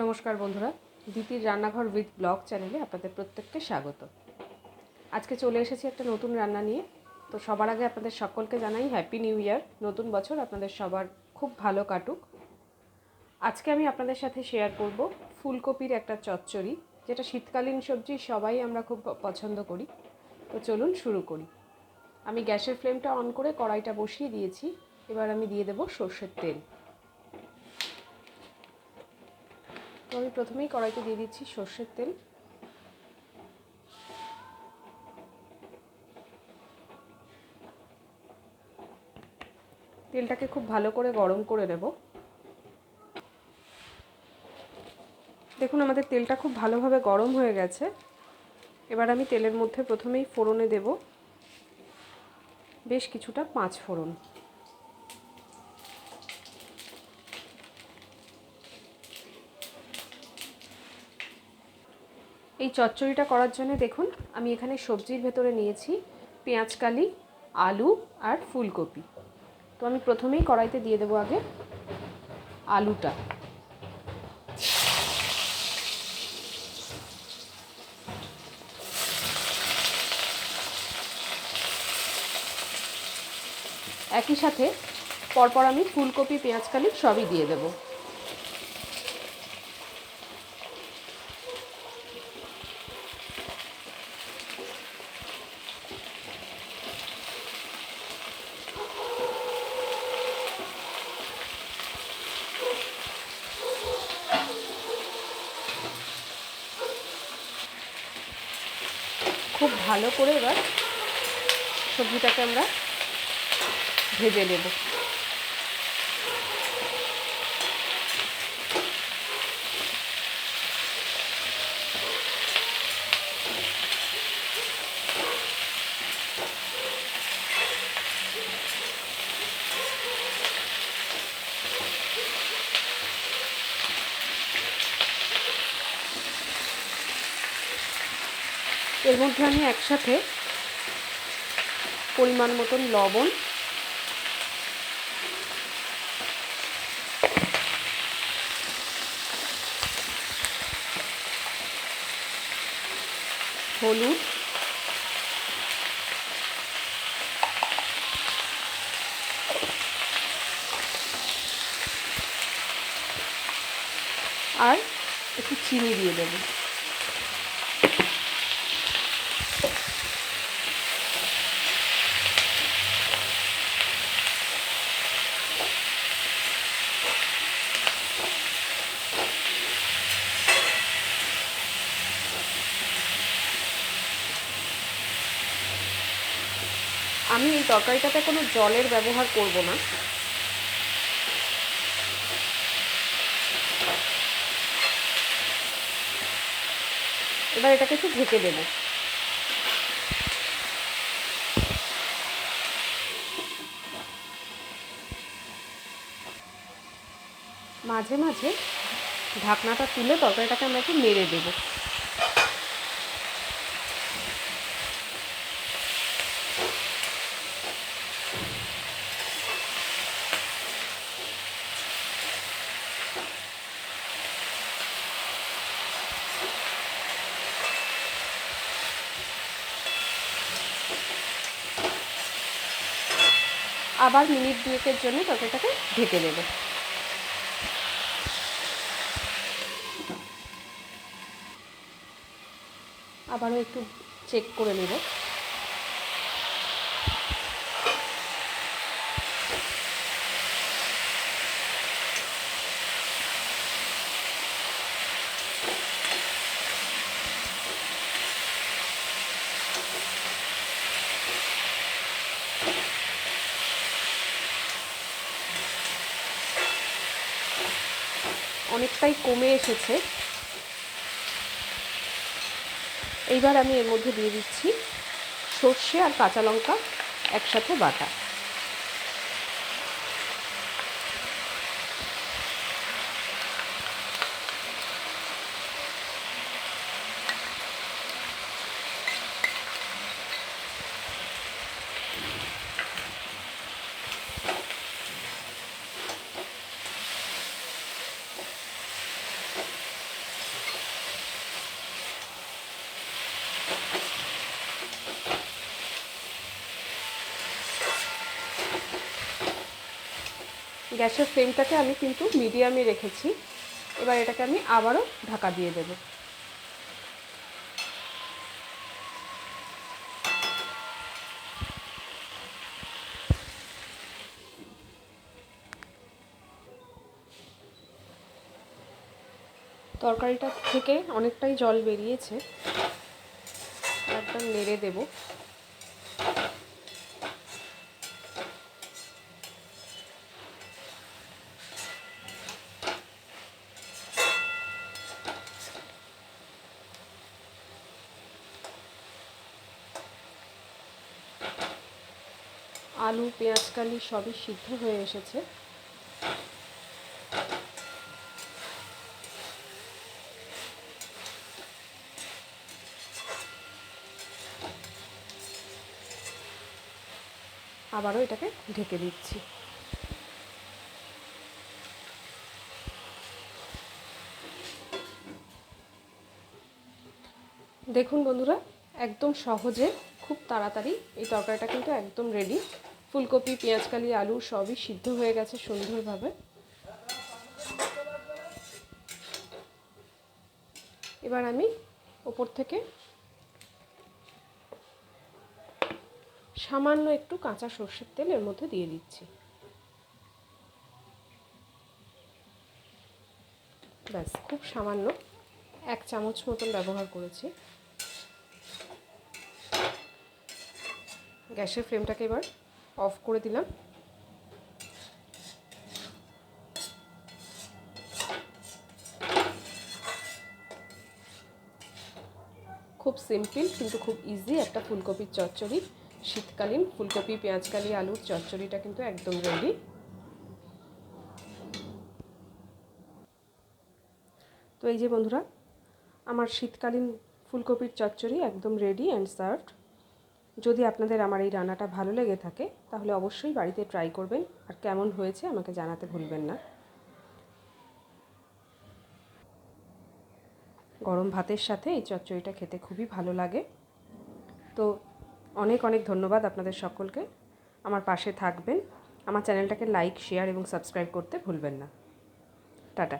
নমস্কার বন্ধুরা, দিতির রান্নাঘর উইথ ব্লগ চ্যানেলে আপনাদের প্রত্যেককে স্বাগত। আজকে চলে এসেছি একটা নতুন রান্না নিয়ে। তো সবার আগে আপনাদের সকলকে জানাই হ্যাপি নিউ ইয়ার। নতুন বছর আপনাদের সবার খুব ভালো কাটুক। আজকে আমি আপনাদের সাথে শেয়ার করব ফুলকপির একটা চচ্চড়ি, যেটা শীতকালীন সবজি, সবাই আমরা খুব পছন্দ করি। তো চলুন শুরু করি। আমি গ্যাসের ফ্লেমটা অন করে কড়াইটা বসিয়ে দিয়েছি। এবার আমি দিয়ে দেব সর্ষের তেল। তো আমি প্রথমেই কড়াইতে দিয়ে দিচ্ছি সর্ষের তেল। তেলটাকে খুব ভালো করে গরম করে নেব। দেখুন আমাদের তেলটা খুব ভালোভাবে গরম হয়ে গেছে। এবার আমি তেলের মধ্যে প্রথমেই ফোড়নে দেব বেশ কিছুটা পাঁচ ফোড়ন। এই চচ্চড়িটা করার জন্য দেখুন আমি এখানে সবজির ভেতরে নিয়েছি পেঁয়াজকালি, আলু আর ফুলকপি। তো আমি প্রথমেই কড়াইতে দিয়ে দেবো আগে আলুটা। একই সাথে পরপর আমি ফুলকপি, পেঁয়াজকালি সবই দিয়ে দেব। খুব ভালো করে এবার সবজিটাকে আমরা ভেজে নেব। এর মধ্যে আমি একসাথে পরিমাণ মতন লবণ, হলুদ, আর একটু চিনি দিয়ে দেব। আমি এই তরকারিটাতে কোনো জলের ব্যবহার করব না। এবার এটাকে একটু ঢেকে দেব। মাঝে মাঝে ঢাকনাটা তুলে তরকারিটাকে আমরা একটু নেড়ে দেব। আবার মিনিট দুয়েকের জন্য তরকারিটাকে ঢেকে দেব। আবারও একটু চেক করে নেব। অনেকটাই কমে এসেছে। এইবার আমি এর মধ্যে দিয়ে দিচ্ছি সর্ষে আর কাঁচা লঙ্কা একসাথে বাটা। গ্যাসের ফ্লেমটাকে আমি কিন্তু মিডিয়ামে রেখেছি। এবার এটাকে আমি আবারও ঢাকা দিয়ে দেব। তরকারিটা থেকে অনেকটাই জল বেরিয়েছে, একদম নেড়ে দেব। আলু পেঁয়াজকালি সবই সিদ্ধ হয়ে এসেছে। আবারও এটাকে ঢেকে দিচ্ছি। দেখুন বন্ধুরা, একদম সহজে খুব তাড়াতাড়ি এই তরকারিটা কিন্তু একদম রেডি। ফুলকপি পেঁয়াজকালি আলু সবই সিদ্ধ হয়ে গেছে সুন্দরভাবে। এবার আমি ওপর থেকে সামান্য একটু কাঁচা সর্ষের তেল এর মধ্যে দিয়ে দিচ্ছি। ব্যাস, খুব সামান্য 1 চামচ মতন ব্যবহার করেছি। গ্যাসের ফ্লেমটাকে এবার অফ করে দিলাম। খুব সিম্পল কিন্তু খুব ইজি একটা ফুলকপির চচ্চড়ি। শীতকালীন ফুলকপি পেঁয়াজকালি আলুর চচ্চড়িটা কিন্তু একদম রেডি। তো এই যে বন্ধুরা, আমার শীতকালীন ফুলকপির চচ্চড়ি একদম রেডি অ্যান্ড সার্ভড। যদি আপনাদের আমার এই রান্নাটা ভালো লেগে থাকে তাহলে অবশ্যই বাড়িতে ট্রাই করবেন, আর কেমন হয়েছে আমাকে জানাতে ভুলবেন না। গরম ভাতের সাথে এই চচ্চড়িটা খেতে খুবই ভালো লাগে। তো অনেক অনেক ধন্যবাদ আপনাদের সকলকে। আমার পাশে থাকবেন, আমার চ্যানেলটাকে লাইক শেয়ার এবং সাবস্ক্রাইব করতে ভুলবেন না। টাটা।